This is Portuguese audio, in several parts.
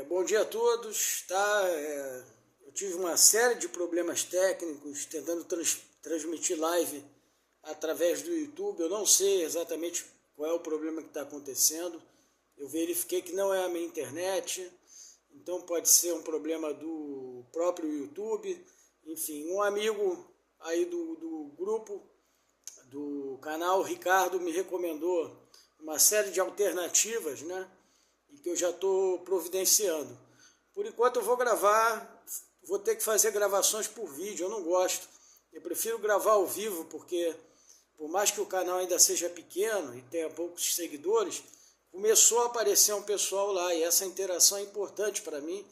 Bom dia a todos, tá? Eu tive uma série de problemas técnicos tentando transmitir live através do YouTube. Eu não sei exatamente qual é o problema que está acontecendo. Eu verifiquei que não é a minha internet, então pode ser um problema do próprio YouTube. Enfim, um amigo aí do grupo, do canal, Ricardo, me recomendou uma série de alternativas, né? E que eu já estou providenciando. Por enquanto eu vou ter que fazer gravações por vídeo, eu não gosto. Eu prefiro gravar ao vivo, porque por mais que o canal ainda seja pequeno e tenha poucos seguidores, começou a aparecer um pessoal lá, e essa interação é importante para mim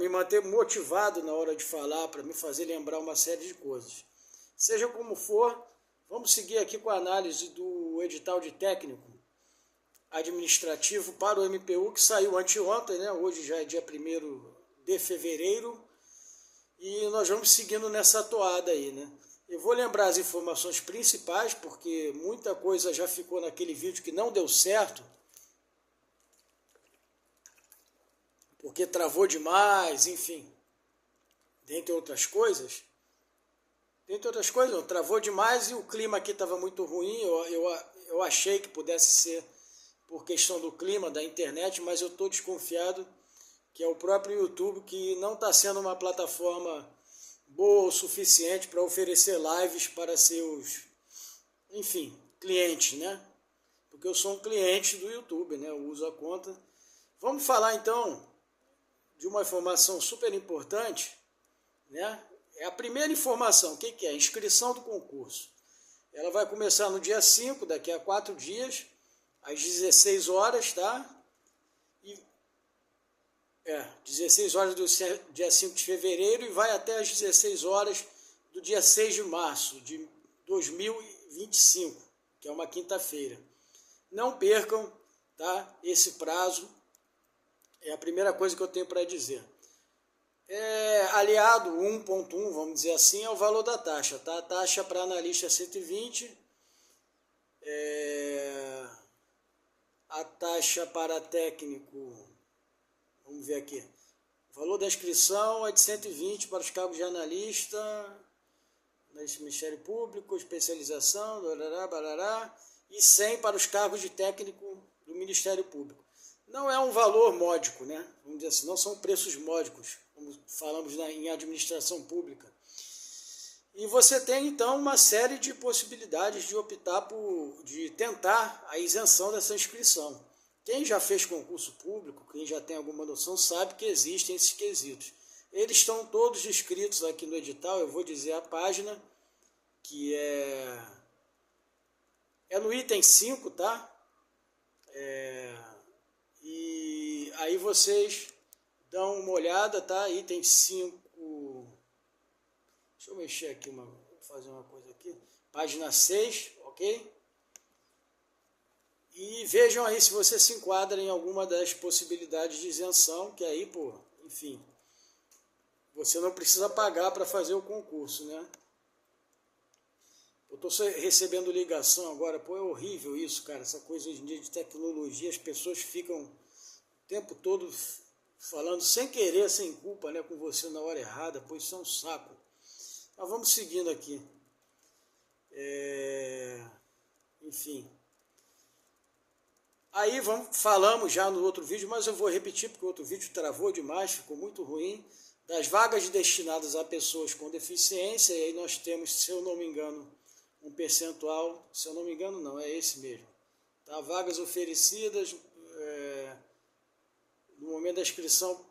manter motivado na hora de falar, para me fazer lembrar uma série de coisas. Seja como for, vamos seguir aqui com a análise do edital de técnico administrativo para o MPU, que saiu anteontem, né? Hoje já é dia 1º de fevereiro, e nós vamos seguindo nessa toada aí, né? Eu vou lembrar as informações principais, porque muita coisa já ficou naquele vídeo que não deu certo, porque travou demais, enfim, dentre outras coisas, não, travou demais e o clima aqui estava muito ruim. Eu achei que pudesse ser por questão do clima, da internet, mas eu estou desconfiado que é o próprio YouTube que não está sendo uma plataforma boa o suficiente para oferecer lives para seus, enfim, clientes, né? Porque eu sou um cliente do YouTube, né? Eu uso a conta. Vamos falar então de uma informação super importante, né? É a primeira informação. O que é? A inscrição do concurso. Ela vai começar no dia 5, daqui a 4 dias, às 16 horas, tá? 16 horas do dia 5 de fevereiro e vai até às 16 horas do dia 6 de março de 2025, que é uma quinta-feira. Não percam, tá? Esse prazo é a primeira coisa que eu tenho para dizer. Aliado 1.1, vamos dizer assim, é o valor da taxa, tá? A taxa para analista é 120, a taxa para técnico, vamos ver aqui, o valor da inscrição é de 120 para os cargos de analista, Ministério Público, especialização, barará, e 100 para os cargos de técnico do Ministério Público. Não é um valor módico, né? Vamos dizer assim, não são preços módicos, como falamos em administração pública. E você tem, então, uma série de possibilidades de optar de tentar a isenção dessa inscrição. Quem já fez concurso público, quem já tem alguma noção, sabe que existem esses quesitos. Eles estão todos descritos aqui no edital. Eu vou dizer a página, que é no item 5, tá? E aí vocês dão uma olhada, tá? Item 5. Deixa eu mexer aqui, fazer uma coisa aqui. Página 6, ok? E vejam aí se você se enquadra em alguma das possibilidades de isenção, que aí, enfim, você não precisa pagar para fazer o concurso, né? Eu estou recebendo ligação agora, é horrível isso, cara, essa coisa hoje em dia de tecnologia, as pessoas ficam o tempo todo falando sem querer, sem culpa, né, com você na hora errada, isso é um saco. Mas vamos seguindo aqui. Enfim. Aí falamos já no outro vídeo, mas eu vou repetir porque o outro vídeo travou demais, ficou muito ruim, das vagas destinadas a pessoas com deficiência, e aí nós temos, se eu não me engano, um percentual, se eu não me engano não, é esse mesmo, tá? Vagas oferecidas no momento da inscrição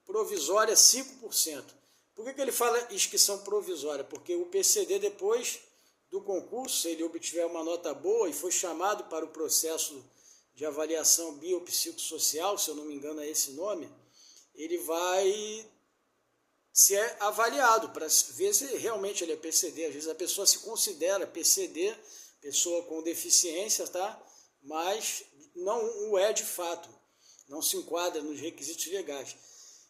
provisória 5%. Por que ele fala inscrição provisória? Porque o PCD, depois do concurso, se ele obtiver uma nota boa e for chamado para o processo de avaliação biopsicossocial, se eu não me engano é esse nome, ele vai ser avaliado para ver se realmente ele é PCD. Às vezes a pessoa se considera PCD, pessoa com deficiência, tá? Mas não o é de fato, não se enquadra nos requisitos legais.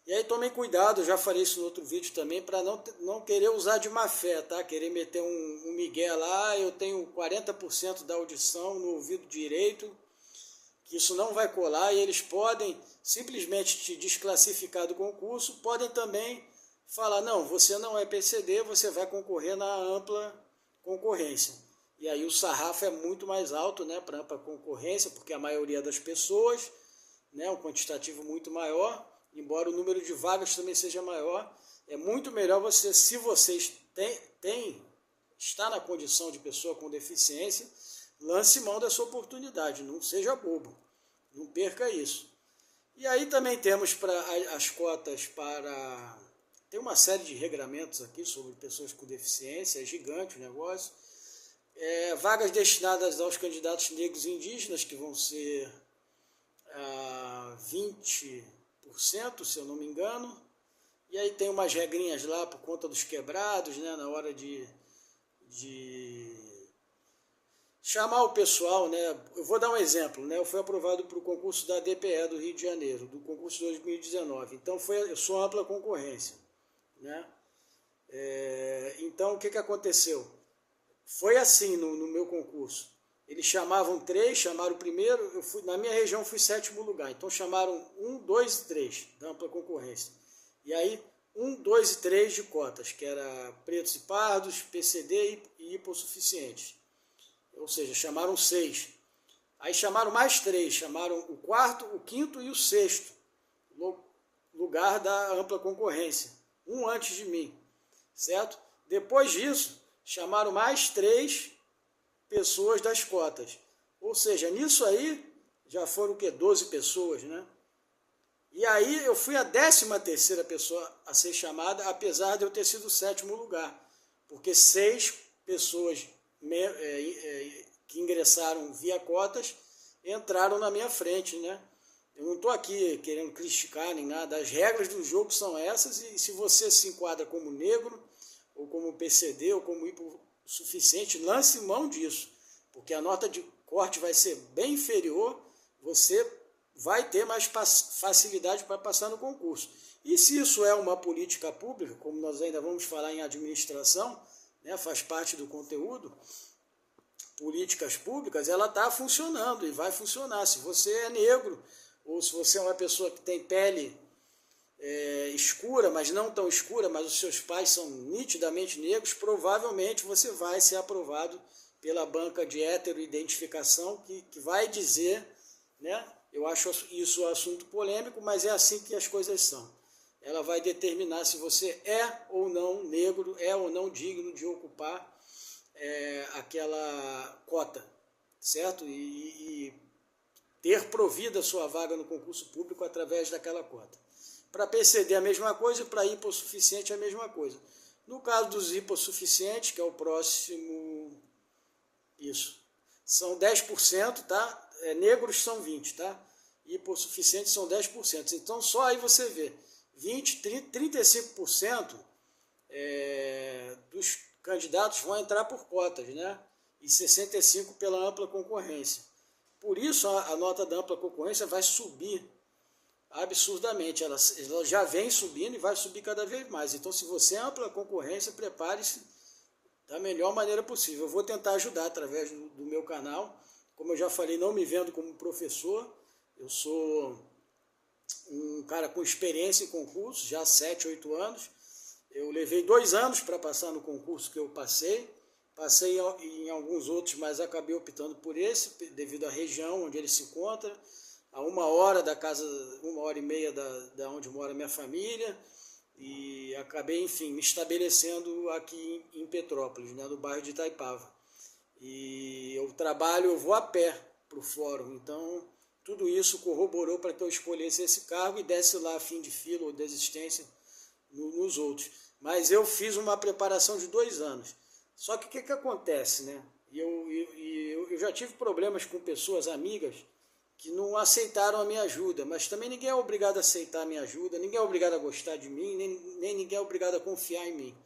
E aí tomem cuidado, eu já falei isso no outro vídeo também, para não querer usar de má fé, tá? Querer meter um migué lá, eu tenho 40% da audição no ouvido direito, que isso não vai colar e eles podem simplesmente te desclassificar do concurso, podem também falar, não, você não é PCD, você vai concorrer na ampla concorrência. E aí o sarrafo é muito mais alto, né, para ampla concorrência, porque a maioria das pessoas, né, um quantitativo muito maior, embora o número de vagas também seja maior, é muito melhor você, se vocês está na condição de pessoa com deficiência, lance mão dessa oportunidade, não seja bobo, não perca isso. E aí também temos as cotas para... Tem uma série de regramentos aqui sobre pessoas com deficiência, é gigante o negócio. Vagas destinadas aos candidatos negros e indígenas, que vão ser 20%, se eu não me engano. E aí tem umas regrinhas lá por conta dos quebrados, né, na hora de chamar o pessoal, né? Eu vou dar um exemplo, né? Eu fui aprovado para o concurso da DPE do Rio de Janeiro, do concurso 2019. Então eu sou ampla concorrência, né? Então o que aconteceu? Foi assim no meu concurso. Eles chamavam 3, chamaram o primeiro, na minha região fui 7º lugar. Então chamaram 1, 2 e 3 da ampla concorrência. E aí 1, 2 e 3 de cotas, que era pretos e pardos, PCD e hipossuficientes. Ou seja, chamaram 6. Aí chamaram mais 3, chamaram o 4º, o 5º e o 6º lugar da ampla concorrência. Um antes de mim, certo? Depois disso, chamaram mais 3 pessoas das cotas. Ou seja, nisso aí, já foram o quê? 12 pessoas, né? E aí eu fui a 13ª pessoa a ser chamada, apesar de eu ter sido o 7º lugar. Porque 6 pessoas que ingressaram via cotas entraram na minha frente, né? Eu não estou aqui querendo criticar nem nada, as regras do jogo são essas e se você se enquadra como negro, ou como PCD, ou como hipossuficiente, lance mão disso, porque a nota de corte vai ser bem inferior, você vai ter mais facilidade para passar no concurso. E se isso é uma política pública, como nós ainda vamos falar em administração, né, faz parte do conteúdo, políticas públicas, ela está funcionando e vai funcionar. Se você é negro, ou se você é uma pessoa que tem pele escura, mas não tão escura, mas os seus pais são nitidamente negros, provavelmente você vai ser aprovado pela banca de heteroidentificação, que vai dizer, né, eu acho isso um assunto polêmico, mas é assim que as coisas são. Ela vai determinar se você é ou não negro, é ou não digno de ocupar aquela cota, certo? E ter provido a sua vaga no concurso público através daquela cota. Para PCD a mesma coisa e para hipossuficiente a mesma coisa. No caso dos hipossuficientes, que é o próximo, isso, são 10%, tá? Negros são 20%, tá? Hipossuficientes são 10%. Então só aí você vê, 20, 30, 35% dos candidatos vão entrar por cotas, né? E 65% pela ampla concorrência. Por isso a nota da ampla concorrência vai subir absurdamente. Ela já vem subindo e vai subir cada vez mais. Então, se você é ampla concorrência, prepare-se da melhor maneira possível. Eu vou tentar ajudar através do meu canal. Como eu já falei, não me vendo como professor. Eu sou um cara com experiência em concursos, já há 7, 8 anos. Eu levei 2 anos para passar no concurso que eu passei. Passei em alguns outros, mas acabei optando por esse, devido à região onde ele se encontra, a 1 hora da casa, 1h30 da onde mora minha família, e acabei, enfim, me estabelecendo aqui em Petrópolis, né, no bairro de Itaipava. E eu vou a pé para o fórum, então tudo isso corroborou para que eu escolhesse esse cargo e desse lá fim de fila ou desistência nos outros. Mas eu fiz uma preparação de 2 anos. Só que o que acontece, né? Eu já tive problemas com pessoas amigas que não aceitaram a minha ajuda, mas também ninguém é obrigado a aceitar a minha ajuda, ninguém é obrigado a gostar de mim, nem ninguém é obrigado a confiar em mim.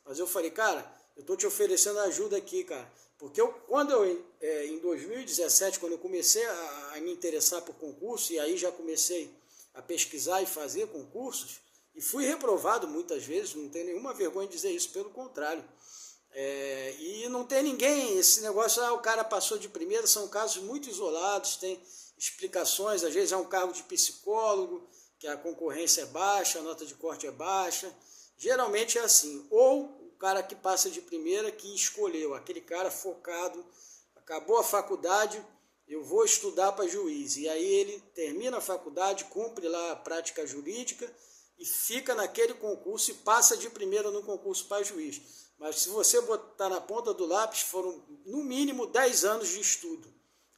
Mas eu falei, cara, eu estou te oferecendo ajuda aqui, cara, porque em 2017, quando eu comecei a me interessar por concurso, e aí já comecei a pesquisar e fazer concursos, e fui reprovado muitas vezes, não tenho nenhuma vergonha de dizer isso, pelo contrário. E não tem ninguém, esse negócio, o cara passou de primeira, são casos muito isolados, explicações, às vezes é um cargo de psicólogo, que a concorrência é baixa, a nota de corte é baixa, geralmente é assim, ou o cara que passa de primeira que escolheu, aquele cara focado, acabou a faculdade, eu vou estudar para juiz, e aí ele termina a faculdade, cumpre lá a prática jurídica e fica naquele concurso e passa de primeira no concurso para juiz. Mas se você botar na ponta do lápis, foram no mínimo 10 anos de estudo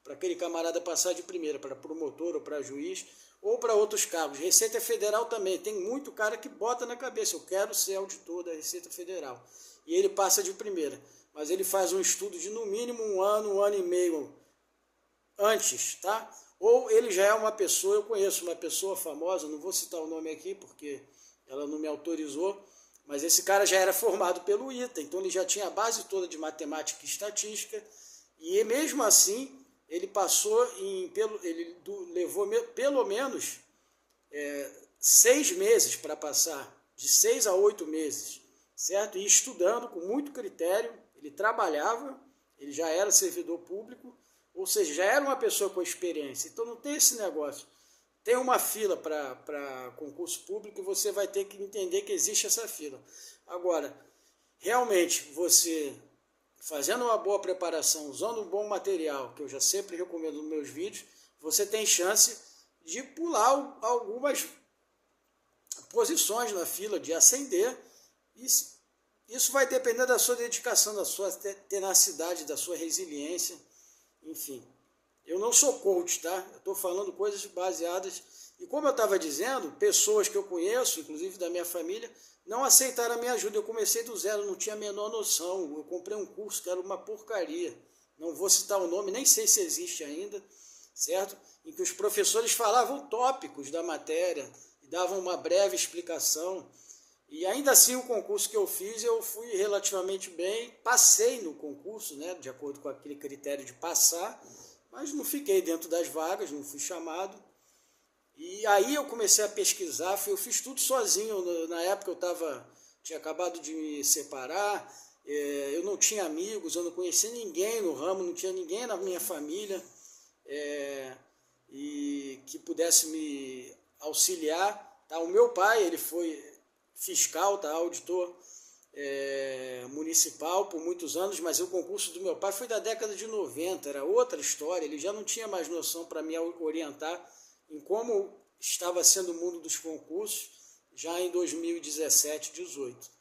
para aquele camarada passar de primeira, para promotor ou para juiz, ou para outros cargos. Receita Federal também, tem muito cara que bota na cabeça, eu quero ser auditor da Receita Federal. E ele passa de primeira, mas ele faz um estudo de no mínimo um ano e meio antes, tá? Ou ele já é uma pessoa, eu conheço uma pessoa famosa, não vou citar o nome aqui porque ela não me autorizou, mas esse cara já era formado pelo ITA, então ele já tinha a base toda de matemática e estatística, e mesmo assim ele passou ele levou pelo menos 6 meses para passar, de 6 a 8 meses, certo? E estudando com muito critério, ele trabalhava, ele já era servidor público, ou seja, já era uma pessoa com experiência. Então não tem esse negócio. Tem uma fila para concurso público e você vai ter que entender que existe essa fila. Agora, realmente, você fazendo uma boa preparação, usando um bom material, que eu já sempre recomendo nos meus vídeos, você tem chance de pular algumas posições na fila, de ascender. Isso vai depender da sua dedicação, da sua tenacidade, da sua resiliência, enfim. Eu não sou coach, tá? Eu estou falando coisas baseadas. E como eu estava dizendo, pessoas que eu conheço, inclusive da minha família, não aceitaram a minha ajuda. Eu comecei do zero, não tinha a menor noção. Eu comprei um curso que era uma porcaria. Não vou citar o nome, nem sei se existe ainda, certo? Em que os professores falavam tópicos da matéria e davam uma breve explicação. E ainda assim, o concurso que eu fiz, eu fui relativamente bem, passei no concurso, né, de acordo com aquele critério de passar, mas não fiquei dentro das vagas, não fui chamado. E aí eu comecei a pesquisar, eu fiz tudo sozinho. Na época tinha acabado de me separar, eu não tinha amigos, eu não conhecia ninguém no ramo, não tinha ninguém na minha família e que pudesse me auxiliar. Tá? O meu pai, ele foi fiscal, tá? Auditor municipal por muitos anos, mas o concurso do meu pai foi da década de 90, era outra história, ele já não tinha mais noção para me orientar em como estava sendo o mundo dos concursos já em 2017, 2018.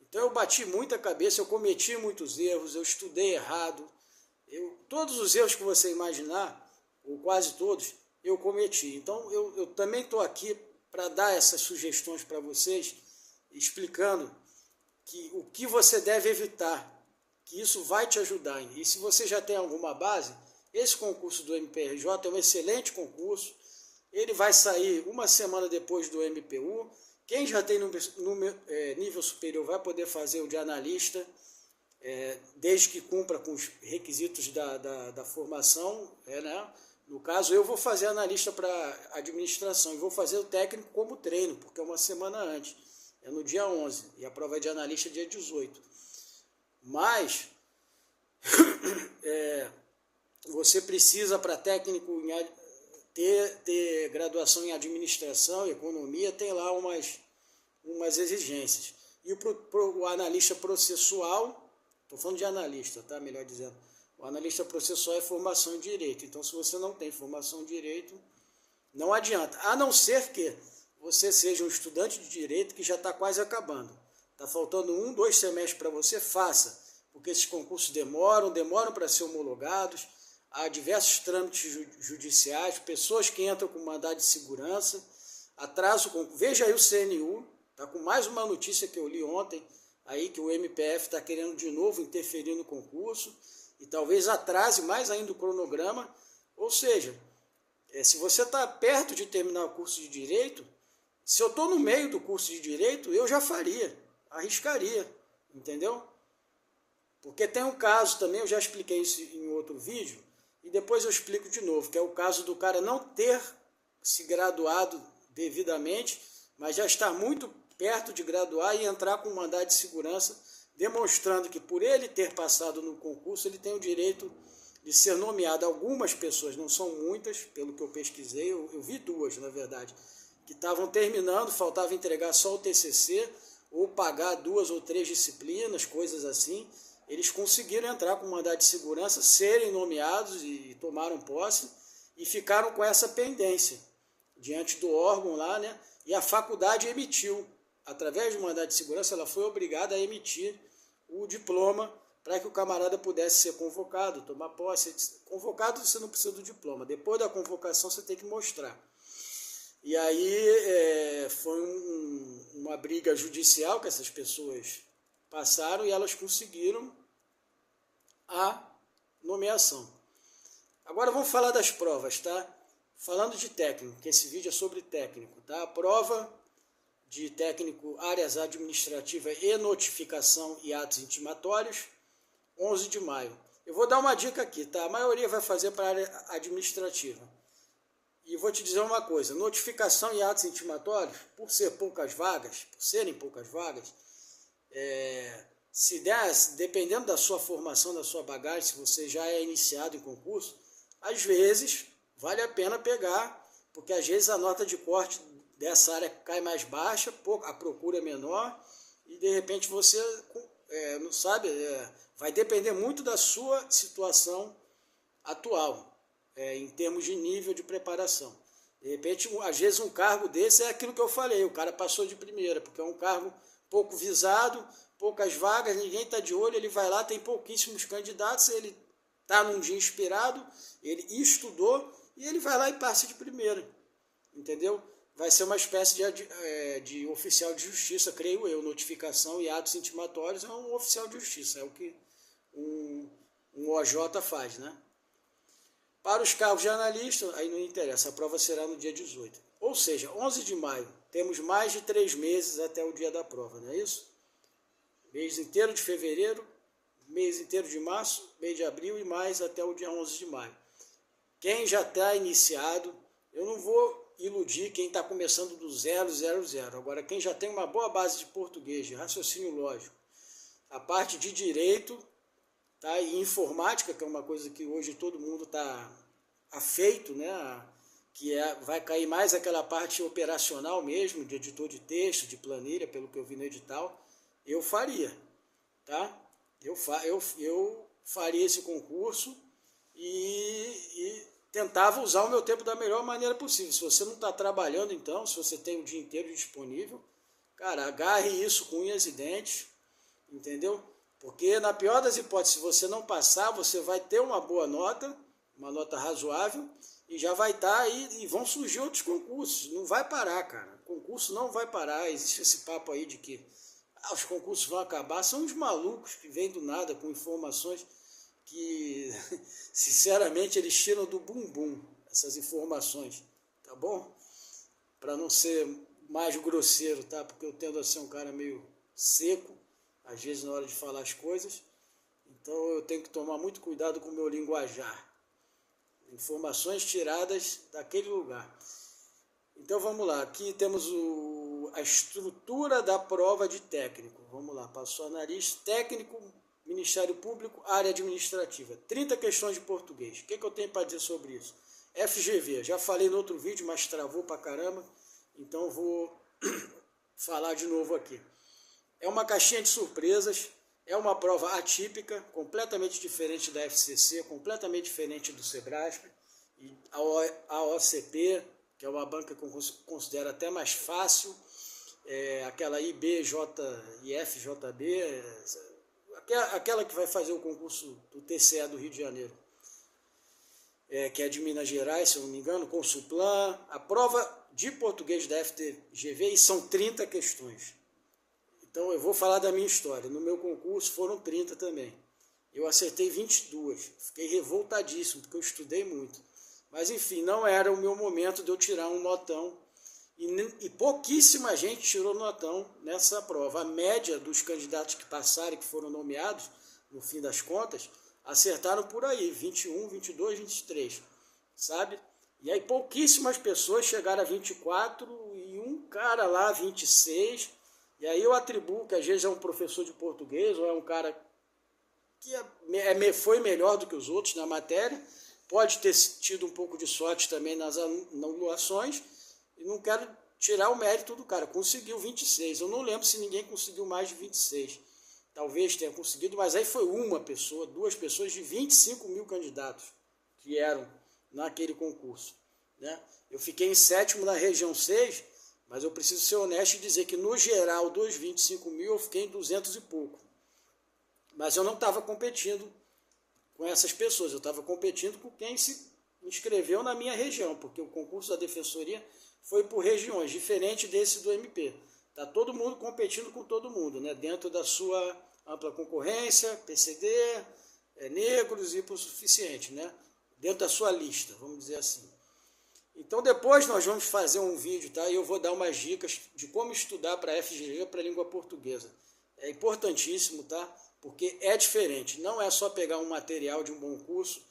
Então eu bati muita cabeça, eu cometi muitos erros, eu estudei errado, todos os erros que você imaginar, ou quase todos, eu cometi. Então eu também estou aqui para dar essas sugestões para vocês, explicando o que você deve evitar, que isso vai te ajudar. E se você já tem alguma base, esse concurso do MPRJ é um excelente concurso, ele vai sair uma semana depois do MPU. Quem já tem nível superior vai poder fazer o de analista, desde que cumpra com os requisitos da formação. Né? No caso, eu vou fazer analista para administração e vou fazer o técnico como treino, porque é uma semana antes. É no dia 11 e a prova é de analista dia 18. Mas você precisa, para técnico, ter graduação em administração, economia, tem lá umas exigências. E o analista processual, estou falando de analista, tá? Melhor dizendo, o analista processual é formação em direito. Então, se você não tem formação em direito, não adianta. A não ser que você seja um estudante de direito que já está quase acabando. Está faltando 1, 2 semestres para você, faça. Porque esses concursos demoram para ser homologados. Há diversos trâmites judiciais, pessoas que entram com mandado de segurança, atraso. Veja aí o CNU, está com mais uma notícia que eu li ontem, aí que o MPF está querendo de novo interferir no concurso, e talvez atrase mais ainda o cronograma. Ou seja, se você está perto de terminar o curso de Direito, se eu estou no meio do curso de Direito, eu já faria, arriscaria, entendeu? Porque tem um caso também, eu já expliquei isso em outro vídeo, e depois eu explico de novo, que é o caso do cara não ter se graduado devidamente, mas já estar muito perto de graduar e entrar com um mandado de segurança, demonstrando que por ele ter passado no concurso, ele tem o direito de ser nomeado algumas pessoas, não são muitas, pelo que eu pesquisei, eu vi duas, na verdade, que estavam terminando, faltava entregar só o TCC, ou pagar 2 ou 3 disciplinas, coisas assim. Eles conseguiram entrar com mandado de segurança, serem nomeados e tomaram posse, e ficaram com essa pendência diante do órgão lá, né? E a faculdade emitiu, através do mandado de segurança, ela foi obrigada a emitir o diploma para que o camarada pudesse ser convocado, tomar posse. Convocado você não precisa do diploma, depois da convocação você tem que mostrar. E aí foi uma briga judicial que essas pessoas passaram e elas conseguiram a nomeação. Agora vamos falar das provas, tá? Falando de técnico, que esse vídeo é sobre técnico, tá? A prova de técnico, áreas administrativa e notificação e atos intimatórios, 11 de maio. Eu vou dar uma dica aqui, tá? A maioria vai fazer para a área administrativa. E vou te dizer uma coisa, notificação e atos intimatórios, por serem poucas vagas, se der, dependendo da sua formação, da sua bagagem, se você já é iniciado em concurso, às vezes vale a pena pegar, porque às vezes a nota de corte dessa área cai mais baixa, a procura é menor, e de repente você não sabe, vai depender muito da sua situação atual, em termos de nível de preparação. De repente, às vezes um cargo desse é aquilo que eu falei, o cara passou de primeira, porque é um cargo pouco visado, poucas vagas, ninguém está de olho, ele vai lá, tem pouquíssimos candidatos, ele está num dia inspirado, ele estudou e ele vai lá e passa de primeira, entendeu? Vai ser uma espécie de oficial de justiça, creio eu, notificação e atos intimatórios é um oficial de justiça, é o que um OJ faz, né? Para os cargos de analista, aí não interessa, a prova será no dia 18. Ou seja, 11 de maio, temos mais de 3 meses até o dia da prova, não é isso? Mês inteiro de fevereiro, mês inteiro de março, mês de abril e mais até o dia 11 de maio. Quem já está iniciado, eu não vou iludir quem está começando do 0. Agora, quem já tem uma boa base de português, de raciocínio lógico, a parte de direito, tá? E informática, que é uma coisa que hoje todo mundo está afeito, né? Vai cair mais aquela parte operacional mesmo, de editor de texto, de planilha, pelo que eu vi no edital, eu faria, tá? Eu faria esse concurso e tentava usar o meu tempo da melhor maneira possível. Se você não está trabalhando, então, se você tem o dia inteiro disponível, cara, agarre isso com unhas e dentes, entendeu? Porque na pior das hipóteses, se você não passar, você vai ter uma boa nota, uma nota razoável, e já vai estar aí, e vão surgir outros concursos. Não vai parar, cara. Concurso não vai parar. Existe esse papo aí de que os concursos vão acabar. São uns malucos que vêm do nada com informações que, sinceramente, eles tiram do bumbum essas informações, tá bom? Para não ser mais grosseiro, tá? Porque eu tendo a ser um cara meio seco, às vezes na hora de falar as coisas, então eu tenho que tomar muito cuidado com o meu linguajar. Informações tiradas daquele lugar. Então vamos lá, aqui temos a estrutura da prova de técnico. Vamos lá, passou analista, técnico, Ministério Público, área administrativa. 30 questões de português. O que eu tenho para dizer sobre isso? FGV, já falei no outro vídeo, mas travou pra caramba, então vou falar de novo aqui. É uma caixinha de surpresas, é uma prova atípica, completamente diferente da FCC, completamente diferente do Sebrasp, e a OCP, que é uma banca que eu considero até mais fácil, aquela IBJB, aquela que vai fazer o concurso do TCE do Rio de Janeiro, que é de Minas Gerais, se eu não me engano, Consulplan, a prova de português da FGV, e são 30 questões. Então eu vou falar da minha história. No meu concurso foram 30 também. Eu acertei 22. Fiquei revoltadíssimo, porque eu estudei muito. Mas enfim, não era o meu momento de eu tirar um notão. E pouquíssima gente tirou notão nessa prova. A média dos candidatos que passaram, que foram nomeados, no fim das contas, acertaram por aí, 21, 22, 23, sabe? E aí pouquíssimas pessoas chegaram a 24 e um cara lá, 26. E aí eu atribuo que às vezes é um professor de português ou é um cara foi melhor do que os outros na matéria, pode ter tido um pouco de sorte também nas anulações, e não quero tirar o mérito do cara, conseguiu 26, eu não lembro se ninguém conseguiu mais de 26, talvez tenha conseguido, mas aí foi uma pessoa, duas pessoas de 25 mil candidatos que eram naquele concurso, né? Eu fiquei em sétimo na região 6, mas eu preciso ser honesto e dizer que no geral dos 25 mil eu fiquei em 200 e pouco, mas eu não estava competindo com essas pessoas, eu estava competindo com quem se inscreveu na minha região, porque o concurso da Defensoria foi por regiões, diferente desse do MP. Está todo mundo competindo com todo mundo, né? Dentro da sua ampla concorrência, PCD, negros e por suficiente, né? Dentro da sua lista, vamos dizer assim. Então depois nós vamos fazer um vídeo, tá? E eu vou dar umas dicas de como estudar para FGV, para a língua portuguesa. É importantíssimo, tá? Porque é diferente, não é só pegar um material de um bom curso,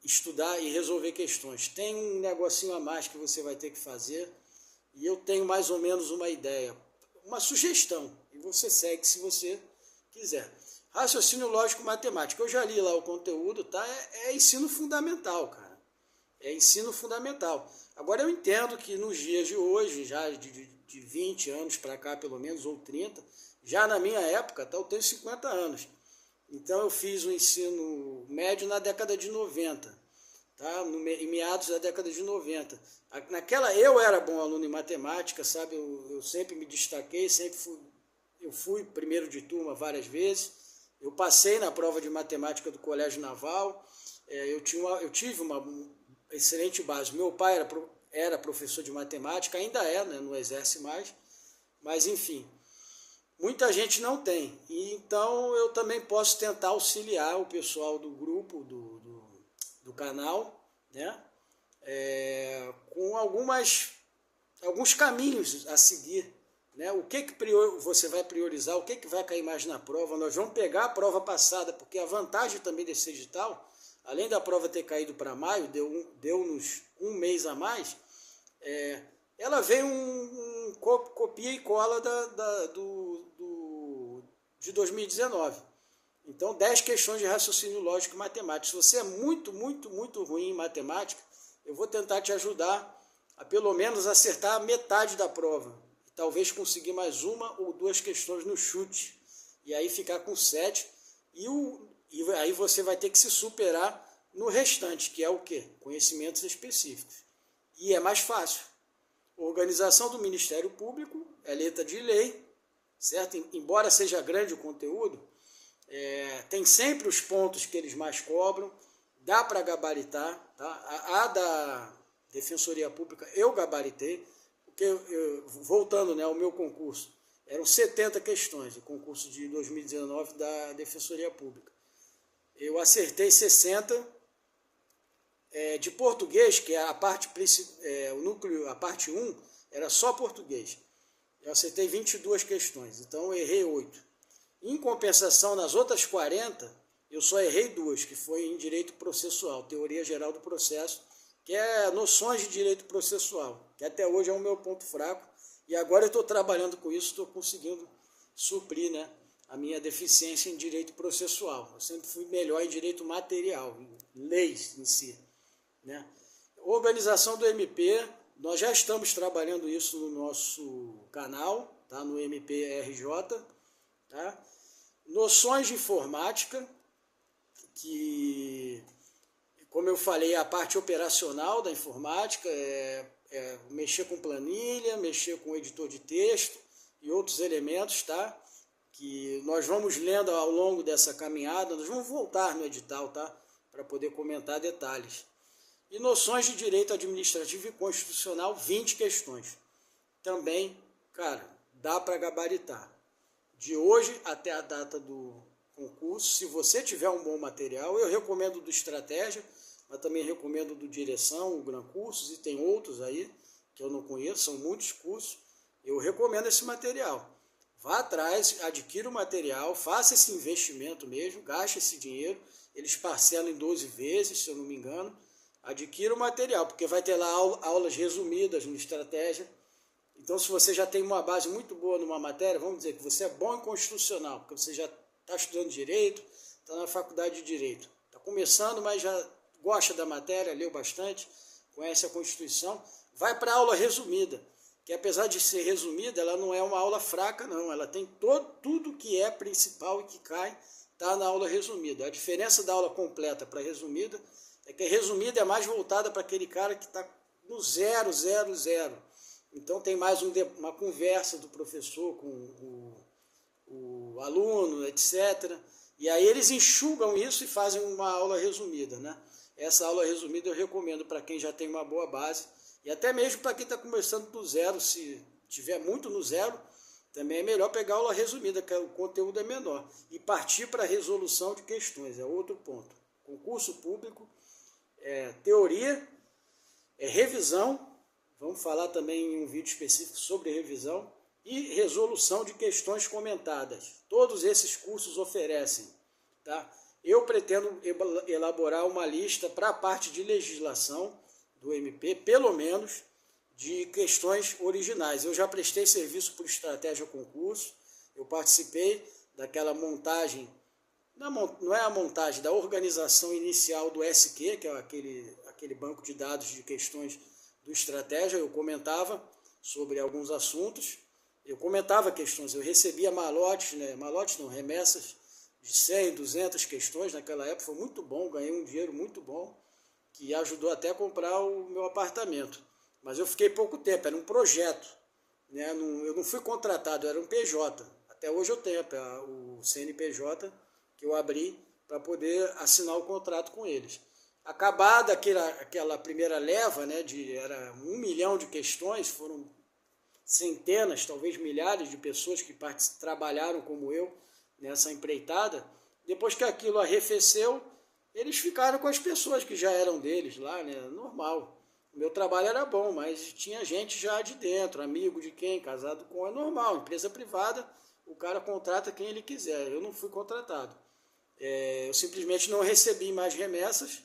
estudar e resolver questões. Tem um negocinho a mais que você vai ter que fazer, e eu tenho mais ou menos uma ideia, uma sugestão, e você segue se você quiser. Raciocínio lógico matemático, eu já li lá o conteúdo, tá? É ensino fundamental, cara. É ensino fundamental. Agora eu entendo que nos dias de hoje, já de 20 anos para cá pelo menos, ou 30, já na minha época, tá, eu tenho 50 anos. Então eu fiz o ensino médio na década de 90, tá? Em meados da década de 90. Naquela eu era bom aluno em matemática, sabe? Eu sempre me destaquei, eu fui primeiro de turma várias vezes. Eu passei na prova de matemática do Colégio Naval. Eu tive uma excelente base. Meu pai era professor de matemática, ainda é, né? Não exerce mais, mas enfim. Muita gente não tem, e então eu também posso tentar auxiliar o pessoal do grupo, do canal, né? Com alguns caminhos a seguir, né? O que você vai priorizar, o que vai cair mais na prova. Nós vamos pegar a prova passada, porque a vantagem também desse edital, além da prova ter caído para maio, deu-nos um mês a mais, ela veio um copia e cola de 2019. Então, 10 questões de raciocínio lógico e matemática. Se você é muito, muito, muito ruim em matemática, eu vou tentar te ajudar a pelo menos acertar a metade da prova. Talvez conseguir mais uma ou duas questões no chute. E aí ficar com 7. E aí você vai ter que se superar no restante, que é o quê? Conhecimentos específicos. E é mais fácil. Organização do Ministério Público é letra de lei, certo? Embora seja grande o conteúdo, tem sempre os pontos que eles mais cobram, dá para gabaritar, tá? A da Defensoria Pública eu gabaritei, porque voltando, né, ao meu concurso, eram 70 questões, o concurso de 2019 da Defensoria Pública. Eu acertei 60. De português, que é a parte o núcleo, a parte 1, era só português. Eu acertei 22 questões, então eu errei 8. Em compensação, nas outras 40, eu só errei 2, que foi em direito processual, teoria geral do processo, que é noções de direito processual, que até hoje é o meu ponto fraco, e agora eu estou trabalhando com isso, estou conseguindo suprir, né, a minha deficiência em direito processual. Eu sempre fui melhor em direito material, em leis em si, né? Organização do MP, nós já estamos trabalhando isso no nosso canal, tá? No MPRJ, tá? Noções de informática, que, como eu falei, a parte operacional da informática mexer com planilha, mexer com editor de texto e outros elementos, tá? Que nós vamos lendo ao longo dessa caminhada, nós vamos voltar no edital, tá? Para poder comentar detalhes. E noções de direito administrativo e constitucional, 20 questões. Também, cara, dá para gabaritar. De hoje até a data do concurso, se você tiver um bom material, eu recomendo do Estratégia, mas também recomendo do Direção, o Gran Cursos, e tem outros aí que eu não conheço, são muitos cursos. Eu recomendo esse material. Vá atrás, adquira o material, faça esse investimento mesmo, gaste esse dinheiro, eles parcelam em 12 vezes, se eu não me engano. Adquira o material, porque vai ter lá aulas resumidas no Estratégia. Então, se você já tem uma base muito boa numa matéria, vamos dizer que você é bom em constitucional, porque você já está estudando direito, está na faculdade de Direito. Está começando, mas já gosta da matéria, leu bastante, conhece a Constituição. Vai para a aula resumida, que apesar de ser resumida, ela não é uma aula fraca, não. Ela tem tudo que é principal e que cai, está na aula resumida. A diferença da aula completa para a resumida é que a resumida é mais voltada para aquele cara que está no 000. Então tem mais uma conversa do professor com o aluno, etc. E aí eles enxugam isso e fazem uma aula resumida, né? Essa aula resumida eu recomendo para quem já tem uma boa base e até mesmo para quem está começando do zero. Se tiver muito no zero, também é melhor pegar a aula resumida, que o conteúdo é menor, e partir para a resolução de questões, é outro ponto. Concurso público, teoria, revisão, vamos falar também em um vídeo específico sobre revisão, e resolução de questões comentadas. Todos esses cursos oferecem, tá? Eu pretendo elaborar uma lista para a parte de legislação do MP, pelo menos, de questões originais. Eu já prestei serviço por estratégia concurso, eu participei daquela montagem, não é a montagem, da organização inicial do SQ, que é aquele banco de dados de questões do estratégia. Eu comentava sobre alguns assuntos, eu comentava questões, eu recebia malotes, remessas de 100, 200 questões naquela época, foi muito bom, ganhei um dinheiro muito bom, que ajudou até a comprar o meu apartamento. Mas eu fiquei pouco tempo, era um projeto, né? Eu não fui contratado, eu era um PJ. Até hoje eu tenho o CNPJ que eu abri para poder assinar o contrato com eles. Acabada aquela primeira leva, né, era 1 milhão de questões, foram centenas, talvez milhares de pessoas que trabalharam como eu nessa empreitada. Depois que aquilo arrefeceu, eles ficaram com as pessoas que já eram deles lá, né, normal. O meu trabalho era bom, mas tinha gente já de dentro, amigo de quem, casado com, é normal, empresa privada, o cara contrata quem ele quiser. Eu não fui contratado. Eu simplesmente não recebi mais remessas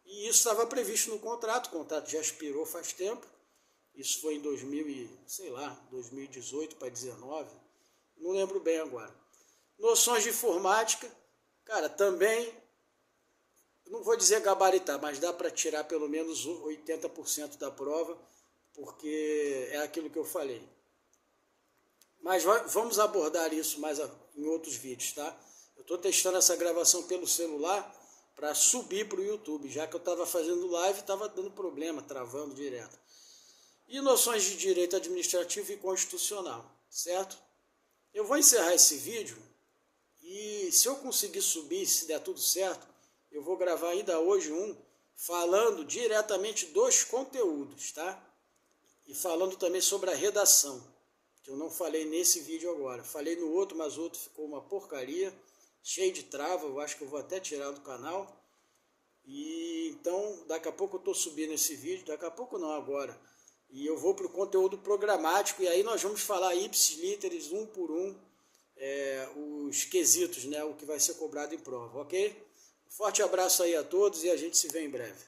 e isso estava previsto no contrato. O contrato já expirou faz tempo. Isso foi em 2018 para 2019, não lembro bem agora. Noções de informática, cara, também, não vou dizer gabaritar, mas dá para tirar pelo menos 80% da prova, porque é aquilo que eu falei. Mas vamos abordar isso mais em outros vídeos, tá? Eu estou testando essa gravação pelo celular para subir para o YouTube, já que eu estava fazendo live e estava dando problema, travando direto. E noções de direito administrativo e constitucional, certo? Eu vou encerrar esse vídeo e se eu conseguir subir, se der tudo certo, eu vou gravar ainda hoje falando diretamente dos conteúdos, tá? E falando também sobre a redação, que eu não falei nesse vídeo agora. Falei no outro, mas o outro ficou uma porcaria, cheio de trava, eu acho que eu vou até tirar do canal. E então, daqui a pouco eu estou subindo esse vídeo, daqui a pouco não, agora. E eu vou para o conteúdo programático, e aí nós vamos falar ipsis-literis, um por um, os quesitos, né, o que vai ser cobrado em prova, ok? Forte abraço aí a todos e a gente se vê em breve.